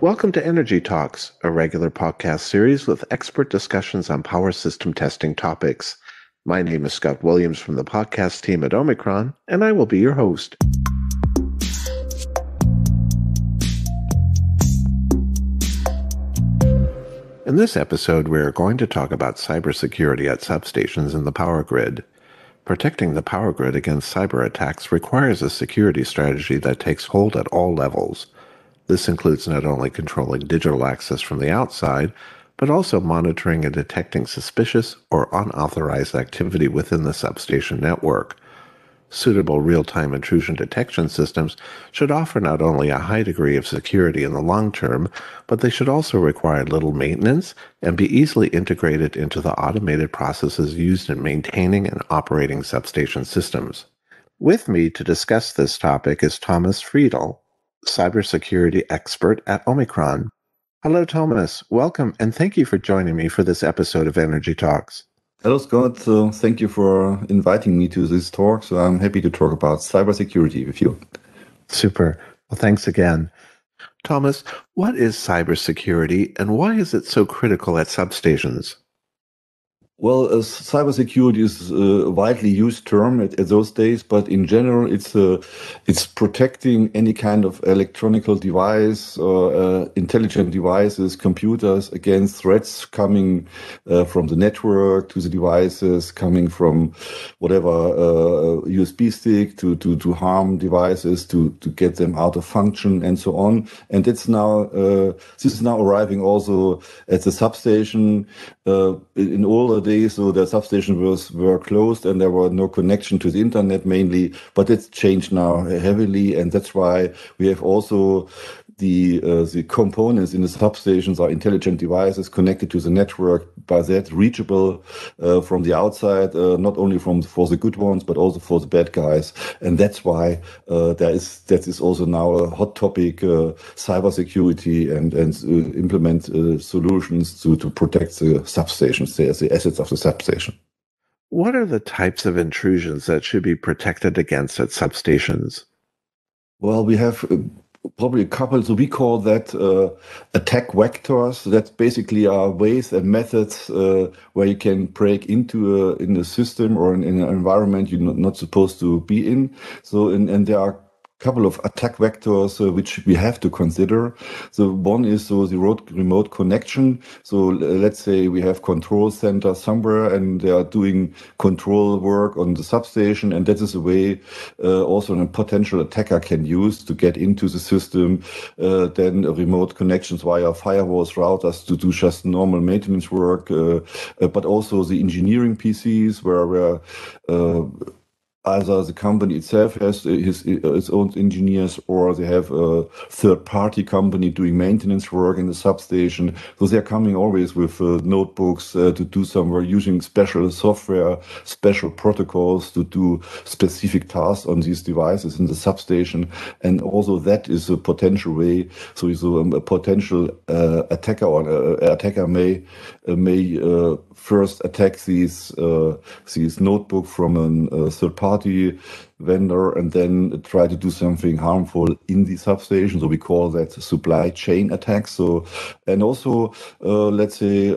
Welcome to Energy Talks, a regular podcast series with expert discussions on power system testing topics. My name is Scott Williams from the podcast team at Omicron, and I will be your host. In this episode, we are going to talk about cybersecurity at substations in the power grid. Protecting the power grid against cyber attacks requires a security strategy that takes hold at all levels. This includes not only controlling digital access from the outside, but also monitoring and detecting suspicious or unauthorized activity within the substation network. Suitable real-time intrusion detection systems should offer not only a high degree of security in the long term, but they should also require little maintenance and be easily integrated into the automated processes used in maintaining and operating substation systems. With me to discuss this topic is Thomas Friedel, cybersecurity expert at Omicron. Hello, Thomas. Welcome, and thank you for joining me for this episode of Energy Talks. Hello, Scott. Thank you for inviting me to this talk. So I'm happy to talk about cybersecurity with you. Super. Well, thanks again. Thomas, what is cybersecurity and why is it so critical at substations? Well, cybersecurity is a widely used term at those days, but in general, it's protecting any kind of electronical device or intelligent devices, computers against threats coming from the network to the devices, coming from whatever USB stick to harm devices, to get them out of function and so on. And it's now this is now arriving also at the substation. In older days, so the substations were closed and there were no connection to the internet mainly, but it's changed now heavily, and that's why we have also the components in the substations are intelligent devices connected to the network, by that reachable from the outside, not only for the good ones but also for the bad guys, and that's why that is also now a hot topic, cybersecurity and implement solutions to protect the substations, the assets of the substation. What are the types of intrusions that should be protected against at substations? Well, we have probably a couple. So we call that attack vectors. That basically are ways and methods where you can break into in a system or in an environment you're not supposed to be in. So and there are couple of attack vectors which we have to consider. So one is the remote connection. So let's say we have control center somewhere and they are doing control work on the substation, and that is a way also a potential attacker can use to get into the system. Then remote connections via firewalls, routers to do just normal maintenance work, but also the engineering PCs where either the company itself has its own engineers, or they have a third-party company doing maintenance work in the substation. So they're coming always with notebooks to do some work, using special software, special protocols to do specific tasks on these devices in the substation. And also that is a potential way. So a potential attacker or attacker may first attack these notebook from a third-party vendor and then try to do something harmful in the substation. So we call that supply chain attacks. So, and also let's say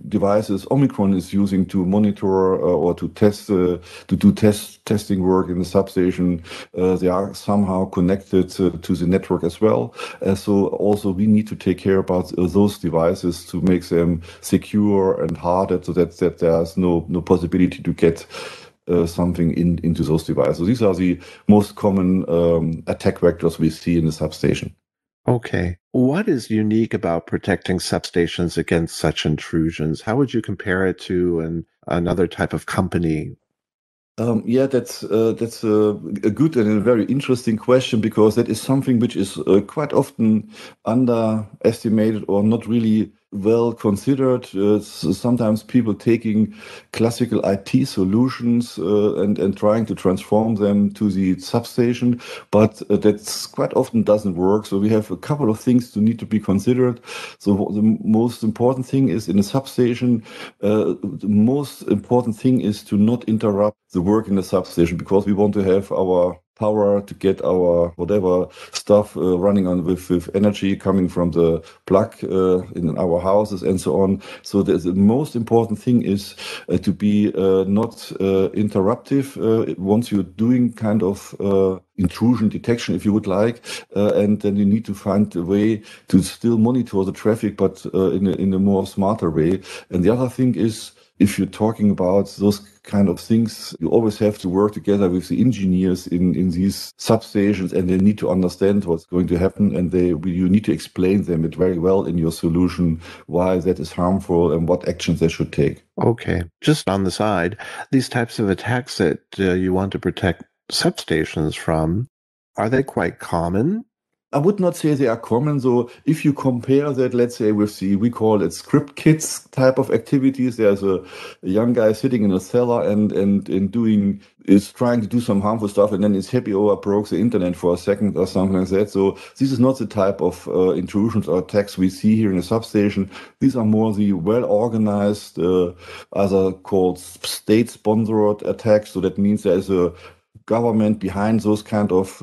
devices Omicron is using to monitor or to test to do testing work in the substation. They are somehow connected to the network as well. So also we need to take care about those devices to make them secure and hardened, so that there's no possibility to get something into those devices. These are the most common attack vectors we see in the substation. Okay. What is unique about protecting substations against such intrusions? How would you compare it to another type of company? That's a good and a very interesting question, because that is something which is quite often underestimated or not really well considered. Sometimes people taking classical IT solutions and trying to transform them to the substation, but that's quite often doesn't work. So we have a couple of things to need to be considered. So the most important thing is in a substation, the most important thing is to not interrupt the work in the substation, because we want to have our power, to get our whatever stuff running on with energy coming from the plug in our houses and so on. So the most important thing is to be not interruptive once you're doing kind of intrusion detection, if you would like, and then you need to find a way to still monitor the traffic, but in a more smarter way. And the other thing is, if you're talking about those kind of things, you always have to work together with the engineers in these substations, and they need to understand what's going to happen, and you need to explain them it very well in your solution why that is harmful and what actions they should take. Okay. Just on the side, these types of attacks that you want to protect substations from, are they quite common? I would not say they are common. So if you compare that, let's say, with we call it script kits type of activities, there's a young guy sitting in a cellar and is trying to do some harmful stuff, and then is happy, oh, I broke the internet for a second or something like that. So this is not the type of intrusions or attacks we see here in a substation. These are more the well-organized, other called state-sponsored attacks. So that means there is a government behind those kind of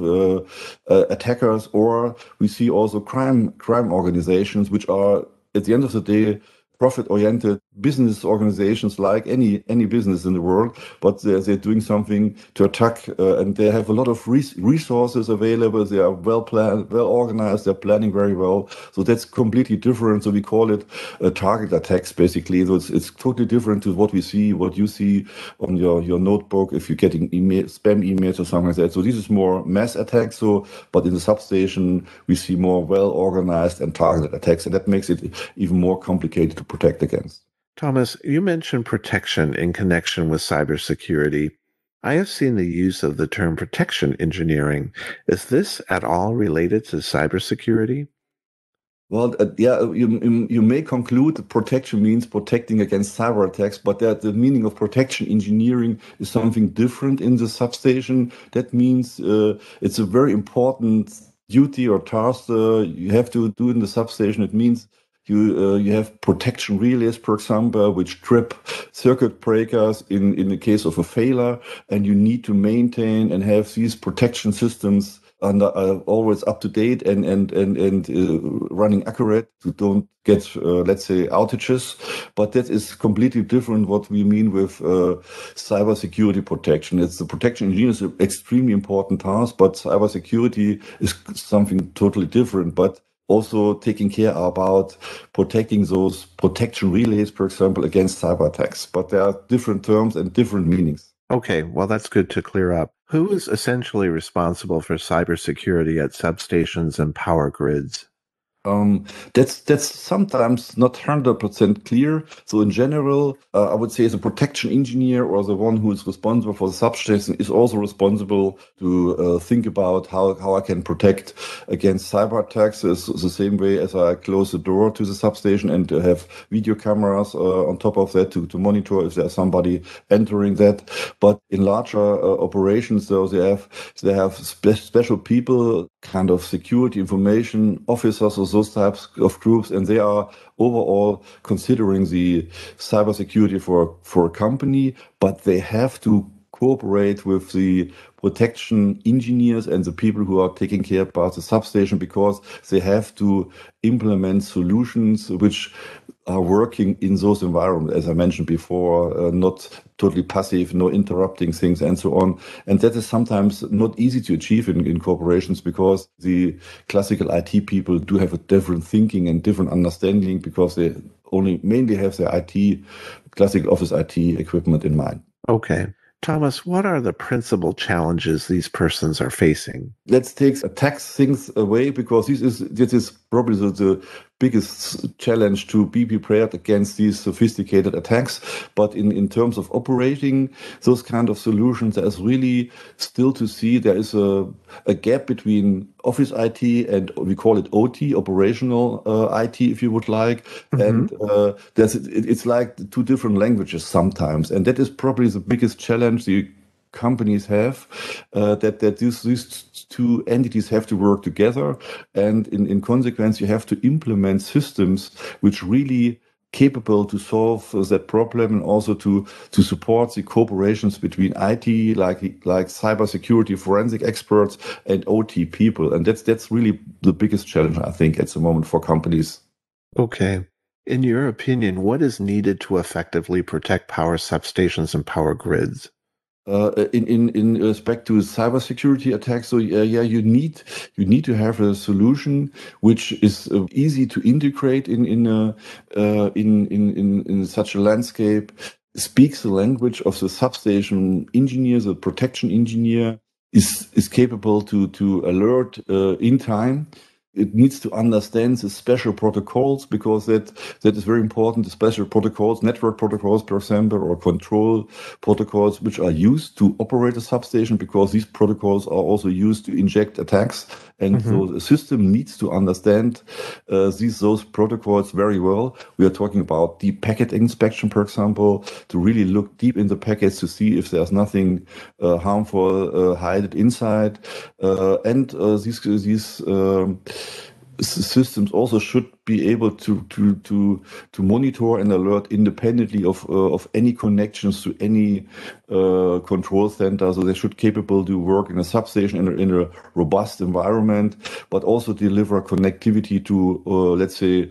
attackers, or we see also crime organizations, which are at the end of the day profit-oriented business organizations like any business in the world, but they're doing something to attack, and they have a lot of resources available. They are well planned, well organized. They're planning very well. So that's completely different. So we call it target attacks, basically. So it's totally different to what you see on your notebook if you're getting spam emails or something like that. So this is more mass attacks. So, but in the substation, we see more well organized and targeted attacks, and that makes it even more complicated to protect against. Thomas, you mentioned protection in connection with cybersecurity. I have seen the use of the term protection engineering. Is this at all related to cybersecurity? Well, yeah, you may conclude that protection means protecting against cyber attacks, but that the meaning of protection engineering is something different in the substation. That means it's a very important duty or task you have to do in the substation. It means you have protection relays, for example, which trip circuit breakers in the case of a failure, and you need to maintain and have these protection systems and always up to date and running accurate to don't get let's say outages. But that is completely different what we mean with cybersecurity protection. It's the protection engineer is an extremely important task, but cybersecurity is something totally different. But also taking care about protecting those protection relays, for example, against cyber attacks. But there are different terms and different meanings. Okay, well, that's good to clear up. Who is essentially responsible for cybersecurity at substations and power grids? That's sometimes not 100% clear. So in general, I would say the protection engineer or the one who is responsible for the substation is also responsible to think about how I can protect against cyber attacks. It's the same way as I close the door to the substation and have video cameras on top of that to monitor if there's somebody entering that. But in larger operations, though, they have special people, kind of security information officers or those types of groups, and they are overall considering the cybersecurity for a company, but they have to cooperate with the protection engineers and the people who are taking care about the substation, because they have to implement solutions which are working in those environments, as I mentioned before, not totally passive, no interrupting things and so on. And that is sometimes not easy to achieve in corporations, because the classical IT people do have a different thinking and different understanding, because they only mainly have their classic office IT equipment in mind. Okay. Thomas, what are the principal challenges these persons are facing? Let's take tax things away, because this is probably the biggest challenge, to be prepared against these sophisticated attacks. But in terms of operating those kind of solutions, there's really still to see there is a gap between office IT and we call it OT, operational IT, if you would like. Mm-hmm. And it's like two different languages sometimes. And that is probably the biggest challenge the companies have, that these two entities have to work together, and in consequence you have to implement systems which really capable to solve that problem and also to support the cooperations between IT, like cybersecurity forensic experts and OT people. And that's really the biggest challenge, I think, at the moment for companies. Okay. In your opinion, what is needed to effectively protect power substations and power grids? In respect to cybersecurity attacks, so yeah, you need to have a solution which is easy to integrate in such a landscape, speaks the language of the substation engineer, the protection engineer, is capable to alert in time. It needs to understand the special protocols because that is very important. The special protocols, network protocols, for example, or control protocols, which are used to operate a substation, because these protocols are also used to inject attacks. And so the system needs to understand those protocols very well. We are talking about deep packet inspection, for example, to really look deep in the packets to see if there's nothing harmful hidden inside. And these systems also should be able to monitor and alert independently of any connections to any control center. So they should capable to work in a substation in a robust environment, but also deliver connectivity to let's say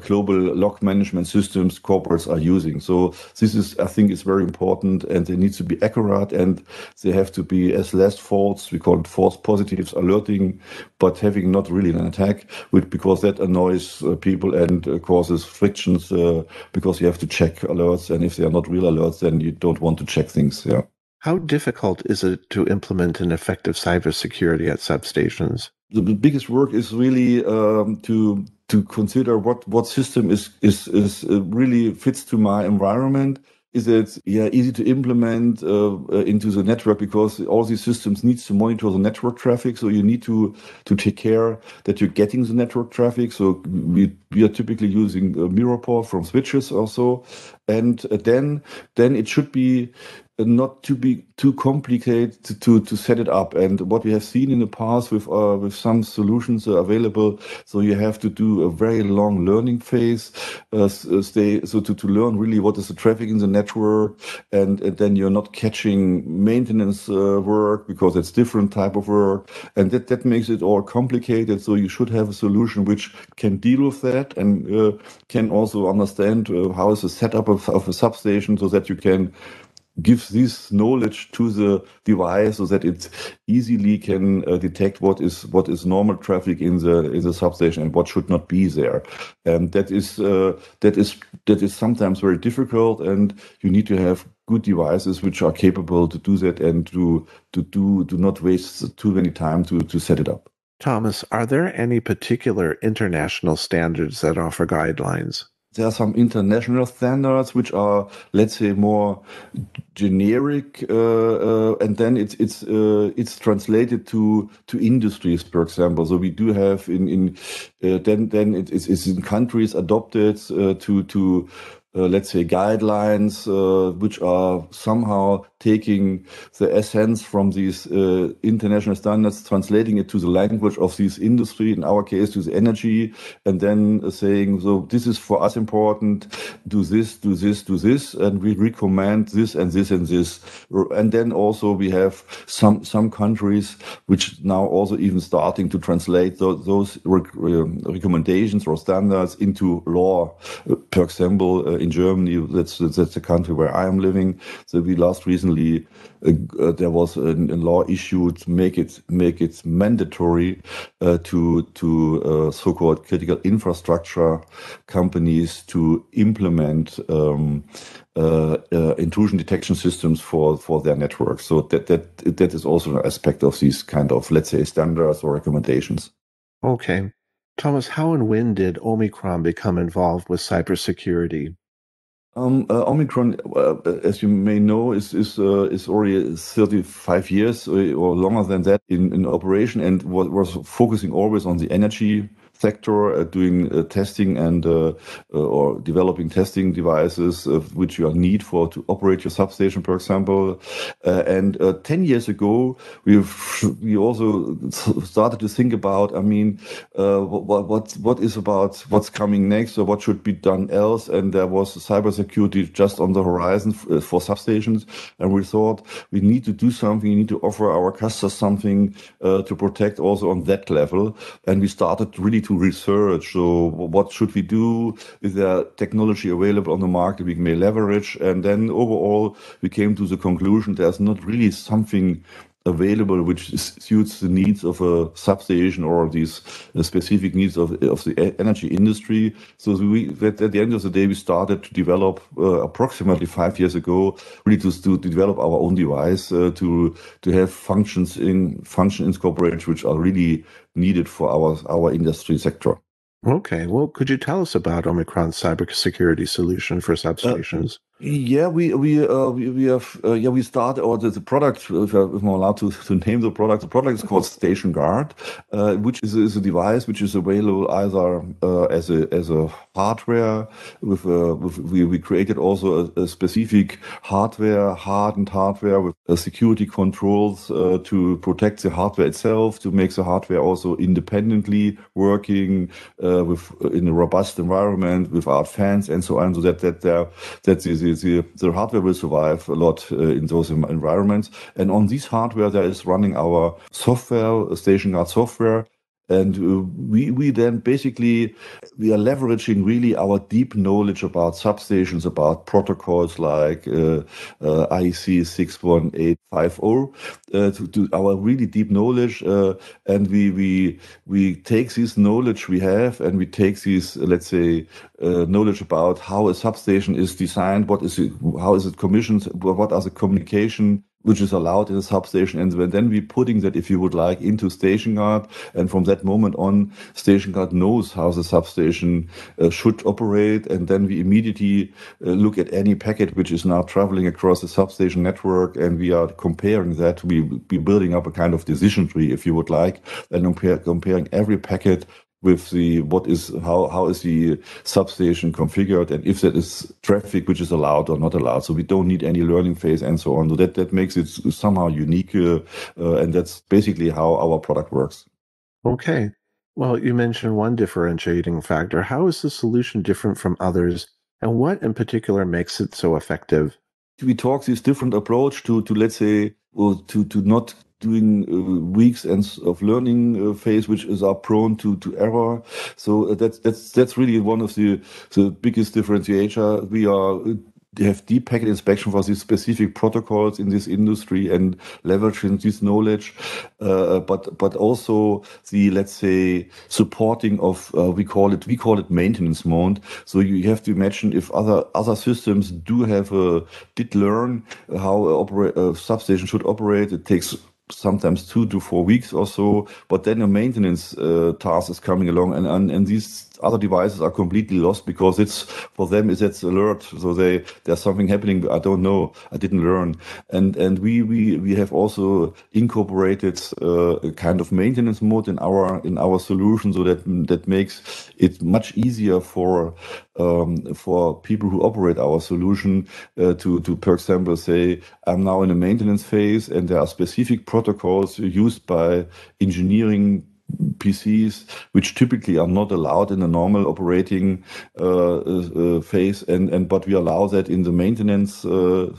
global log management systems corporates are using. So this is, I think, is very important, and they need to be accurate, and they have to be as less false. We call it false positives alerting, but having not really an attack, because that annoys people and causes frictions because you have to check alerts, and if they are not real alerts, then you don't want to check things. Yeah. How difficult is it to implement an effective cybersecurity at substations? The biggest work is really to consider what system is really fits to my environment. Is it easy to implement into the network, because all these systems needs to monitor the network traffic. So you need to take care that you're getting the network traffic. So we are typically using a mirror port from switches or so, and then it should be not to be too complicated to set it up. And what we have seen in the past with some solutions available, so you have to do a very long learning phase, to learn really what is the traffic in the network, and then you're not catching maintenance work, because it's different type of work, and that makes it all complicated. So you should have a solution which can deal with that, and can also understand how is the setup of a substation, so that you can give this knowledge to the device, so that it easily can detect what is normal traffic in the substation and what should not be there. And that is sometimes very difficult, and you need to have good devices which are capable to do that, and to do not waste too many time to set it up. Thomas, are there any particular international standards that offer guidelines? There are some international standards which are, let's say, more generic, and then it's translated to industries, for example. So we do have then it's in countries adopted to let's say guidelines which are somehow taking the essence from these international standards, translating it to the language of this industry, in our case to the energy, and then saying, so this is for us important, do this, do this, do this, and we recommend this and this and this. And then also we have some countries which now also even starting to translate those recommendations or standards into law. For example, in Germany, that's the country where I am living. So we last recently there was a law issued to make it mandatory to so-called critical infrastructure companies to implement intrusion detection systems for their network. So that is also an aspect of these kind of, let's say, standards or recommendations. Okay. Thomas, how and when did Omicron become involved with cybersecurity? Omicron, as you may know, is already 35 years or longer than that in operation, and was focusing always on the energy sector, doing testing and or developing testing devices which you need for to operate your substation, for example. And 10 years ago, we also started to think about, I mean, what is about what's coming next, or what should be done else. And there was cybersecurity just on the horizon for substations, and we thought we need to do something. We need to offer our customers something to protect also on that level. And we started really to research. So what should we do? Is there technology available on the market we may leverage? And then overall, we came to the conclusion there's not really something available which suits the needs of a substation or these specific needs of the energy industry. So at the end of the day, we started to develop approximately 5 years ago, really to develop our own device to have functions incorporated which are really needed for our industry sector. Okay, well, could you tell us about Omicron's cybersecurity solution for substations? Yeah, we have we started or the product, if I'm allowed to name the product. The product is called Station Guard, which is a device which is available either as a hardware we created also a specific hardened hardware with security controls to protect the hardware itself, to make the hardware also independently working in a robust environment without fans and so on, so that the hardware will survive a lot in those environments. And on this hardware, there is running our software, Station Guard software. And we then basically, we are leveraging really our deep knowledge about substations, about protocols like IEC 61850, to our really deep knowledge. And we take this knowledge we have, and we take this, let's say, knowledge about how a substation is designed, how is it commissioned, what are the communication which is allowed in a substation, and then we're putting that, if you would like, into Station Guard, and from that moment on, Station Guard knows how the substation should operate, and then we immediately look at any packet which is now traveling across the substation network, and we are comparing that. We building up a kind of decision tree, if you would like, and comparing every packet with how is the substation configured, and if that is traffic which is allowed or not allowed. So we don't need any learning phase and so on. So that makes it somehow unique, and that's basically how our product works. Okay. Well, you mentioned one differentiating factor. How is the solution different from others, and what in particular makes it so effective? We talk this different approach to let's say, or to not doing weeks of learning phase, which are prone to error. So that's really one of the biggest differentiator. They have deep packet inspection for these specific protocols in this industry and leveraging this knowledge, but also the, let's say, supporting of we call it maintenance mode. So you have to imagine if other systems did learn how a substation should operate. It takes sometimes 2 to 4 weeks or so, but then a maintenance task is coming along, and these other devices are completely lost because for them it's alert. So there's something happening. I don't know. I didn't learn. And we have also incorporated a kind of maintenance mode in our solution, so that makes it much easier for people who operate our solution to, for example, say, I'm now in a maintenance phase, and there are specific protocols used by engineering PCs, which typically are not allowed in a normal operating phase, but we allow that in the maintenance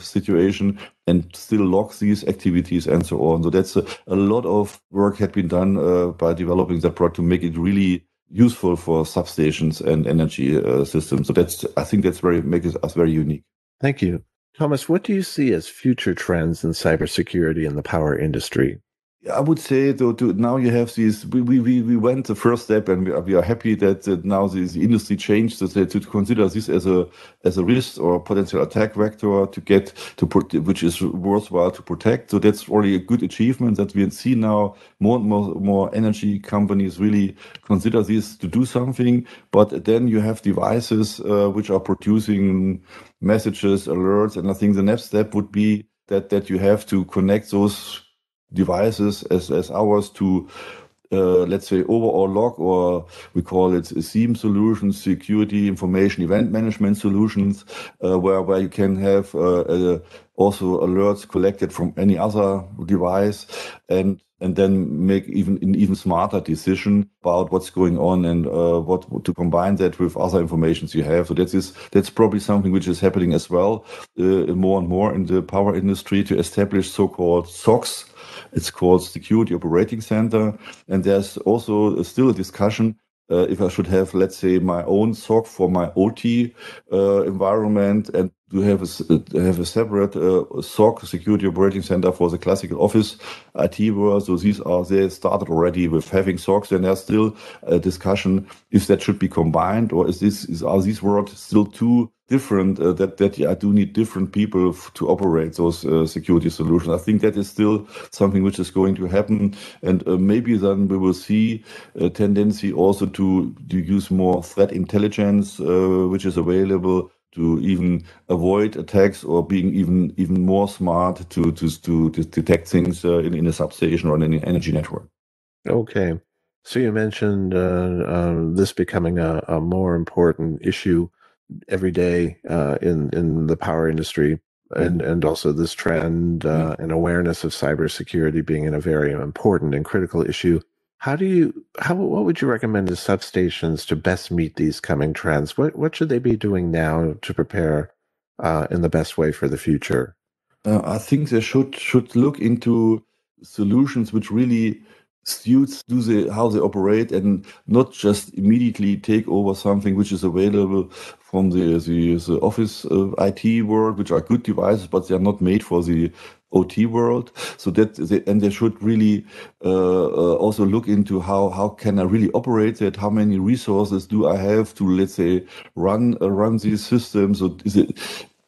situation, and still log these activities and so on. So that's a lot of work had been done by developing that product to make it really useful for substations and energy systems. So I think that's makes us very unique. Thank you. Thomas, what do you see as future trends in cybersecurity in the power industry? I would say, though, now you have these. We went the first step, and we are happy that now the industry changed to consider this as a risk or a potential attack vector which is worthwhile to protect. So that's already a good achievement that we see now. More and more energy companies really consider this to do something. But then you have devices which are producing messages, alerts, and I think the next step would be that you have to connect those devices as ours to let's say, overall log, or we call it SIEM solutions, security information event management solutions, where you can have also alerts collected from any other device, and then make an even smarter decision about what's going on, and what to combine that with other informations you have. So that's probably something which is happening as well, more and more in the power industry, to establish so-called SOCs. It's called Security Operating Center, and there's also still a discussion if I should have, let's say, my own SOC for my OT environment, and to have a separate SOC, Security Operating Center, for the classical office IT world. So they started already with having SOCs, and there's still a discussion if that should be combined, or are these worlds still too different, that I do need different people to operate those security solutions. I think that is still something which is going to happen, and maybe then we will see a tendency also to use more threat intelligence, which is available to even avoid attacks, or being even more smart to detect things in a substation or in an energy network. Okay. So you mentioned this becoming a more important issue every day in the power industry, and also this trend and awareness of cybersecurity being a very important and critical issue. What would you recommend to substations to best meet these coming trends? What should they be doing now to prepare in the best way for the future? I think they should look into solutions which really suits how they operate, and not just immediately take over something which is available from the office IT world, which are good devices, but they are not made for the OT world. So they should really also look into how can I really operate it? How many resources do I have to, let's say, run these systems? So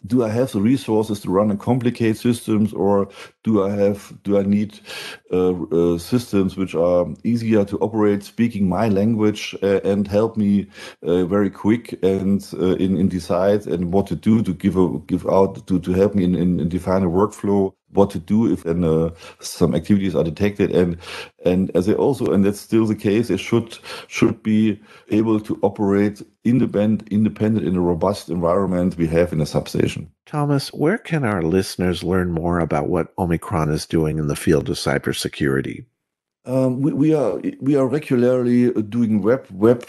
do I have the resources to run a complicated systems, or do I need systems which are easier to operate, speaking my language, and help me very quick and in decide and what to do, to give out to help me in define a workflow, what to do if some activities are detected, and as they also, and that's still the case, they should be able to operate independent in a robust environment we have in a substation. Thomas, where can our listeners learn more about what Omicron is doing in the field of cybersecurity? We are regularly doing web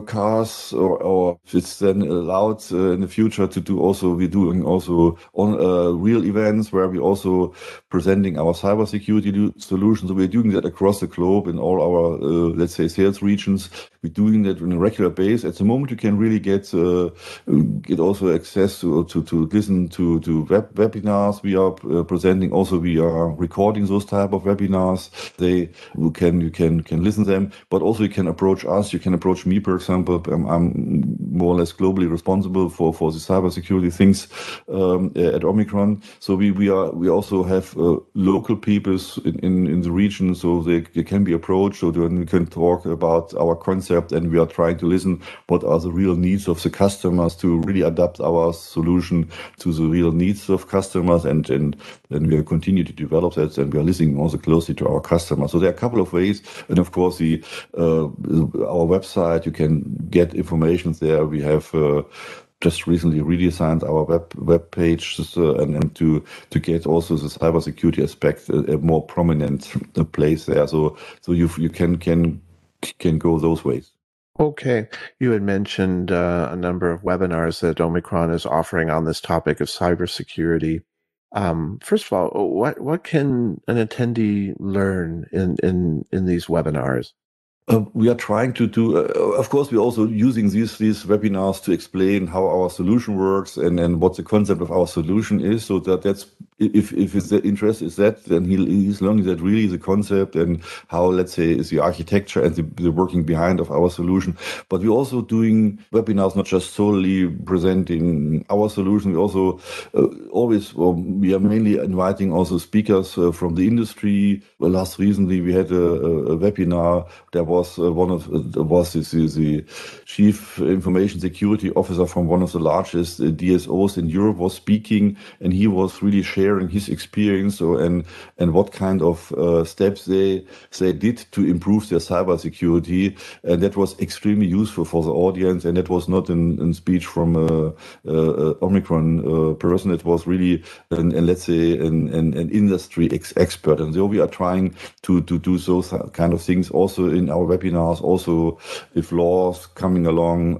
casts, or if it's then allowed in the future to do also, we're doing also on real events where we're also presenting our cybersecurity solutions. So we're doing that across the globe in all our let's say sales regions. We're doing that on a regular basis. At the moment, you can really get also access to listen to webinars we are presenting. Also, we are recording those type of webinars. You can listen to them, but also you can approach us. You can approach me, for example. I'm more or less globally responsible for the cybersecurity things at Omicron. So we also have local people in the region, so they can be approached. So then we can talk about our concept, and we are trying to listen what are the real needs of the customers to really adapt our solution to the real needs of customers, and then we will continue to develop that, and we are listening also closely to our customers. So there are a couple of ways, and of course our website, you can get information there. We have just recently redesigned our web page, and to get also the cybersecurity aspect a more prominent place there. So you can go those ways. Okay. You had mentioned a number of webinars that Omicron is offering on this topic of cybersecurity. First of all, what can an attendee learn in these webinars? We are trying to do, of course, we're also using these webinars to explain how our solution works, and what the concept of our solution is. So that's if his interest is that, then he's learning that really the concept, and how, let's say, is the architecture and the working behind of our solution. But we're also doing webinars, not just solely presenting our solution. We also we are mainly inviting also speakers from the industry. Well, recently we had a webinar. There was was the chief information security officer from one of the largest DSOs in Europe was speaking, and he was really sharing his experience and what kind of steps they did to improve their cybersecurity, and that was extremely useful for the audience. And that was not in speech from a Omicron person. It was really let's say an industry expert, and so we are trying to do those kind of things also in our webinars. Also, if laws coming along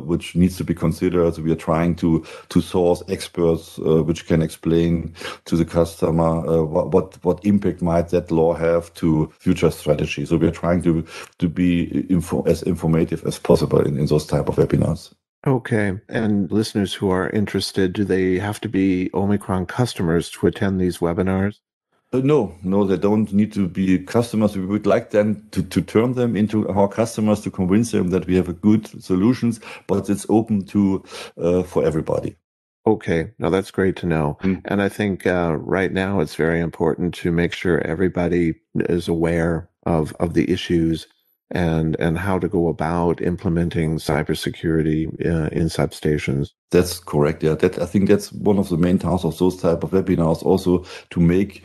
which needs to be considered, so we are trying to source experts which can explain to the customer what impact might that law have to future strategy. So we are trying to be as informative as possible in those type of webinars. Okay. And listeners who are interested, do they have to be Omicron customers to attend these webinars? No, they don't need to be customers. We would like them to turn them into our customers, to convince them that we have a good solutions, but it's open to for everybody. Okay, now that's great to know. Mm. And I think right now it's very important to make sure everybody is aware of the issues and how to go about implementing cybersecurity in substations. That's correct. Yeah, I think that's one of the main tasks of those type of webinars, also to make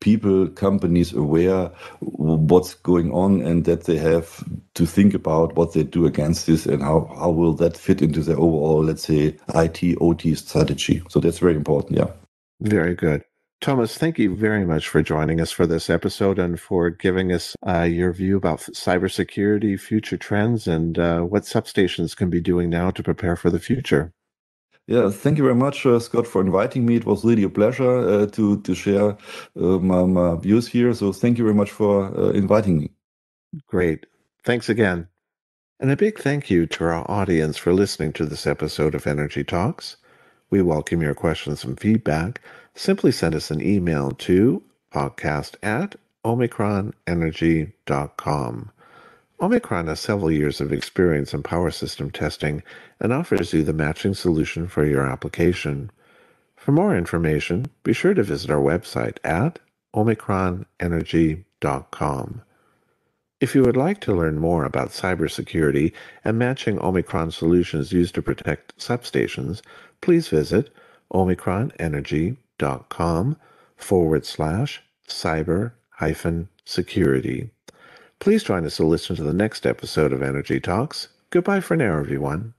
people, companies aware what's going on, and that they have to think about what they do against this and how will that fit into their overall, let's say, IT, OT strategy. So that's very important. Yeah. Very good. Thomas, thank you very much for joining us for this episode and for giving us your view about cybersecurity, future trends, and what substations can be doing now to prepare for the future. Yeah, thank you very much, Scott, for inviting me. It was really a pleasure to share my views here. So thank you very much for inviting me. Great. Thanks again. And a big thank you to our audience for listening to this episode of Energy Talks. We welcome your questions and feedback. Simply send us an email to podcast@omicronenergy.com. Omicron has several years of experience in power system testing and offers you the matching solution for your application. For more information, be sure to visit our website at omicronenergy.com. If you would like to learn more about cybersecurity and matching Omicron solutions used to protect substations, please visit omicronenergy.com/cyber-security. Please join us to listen to the next episode of Energy Talks. Goodbye for now, everyone.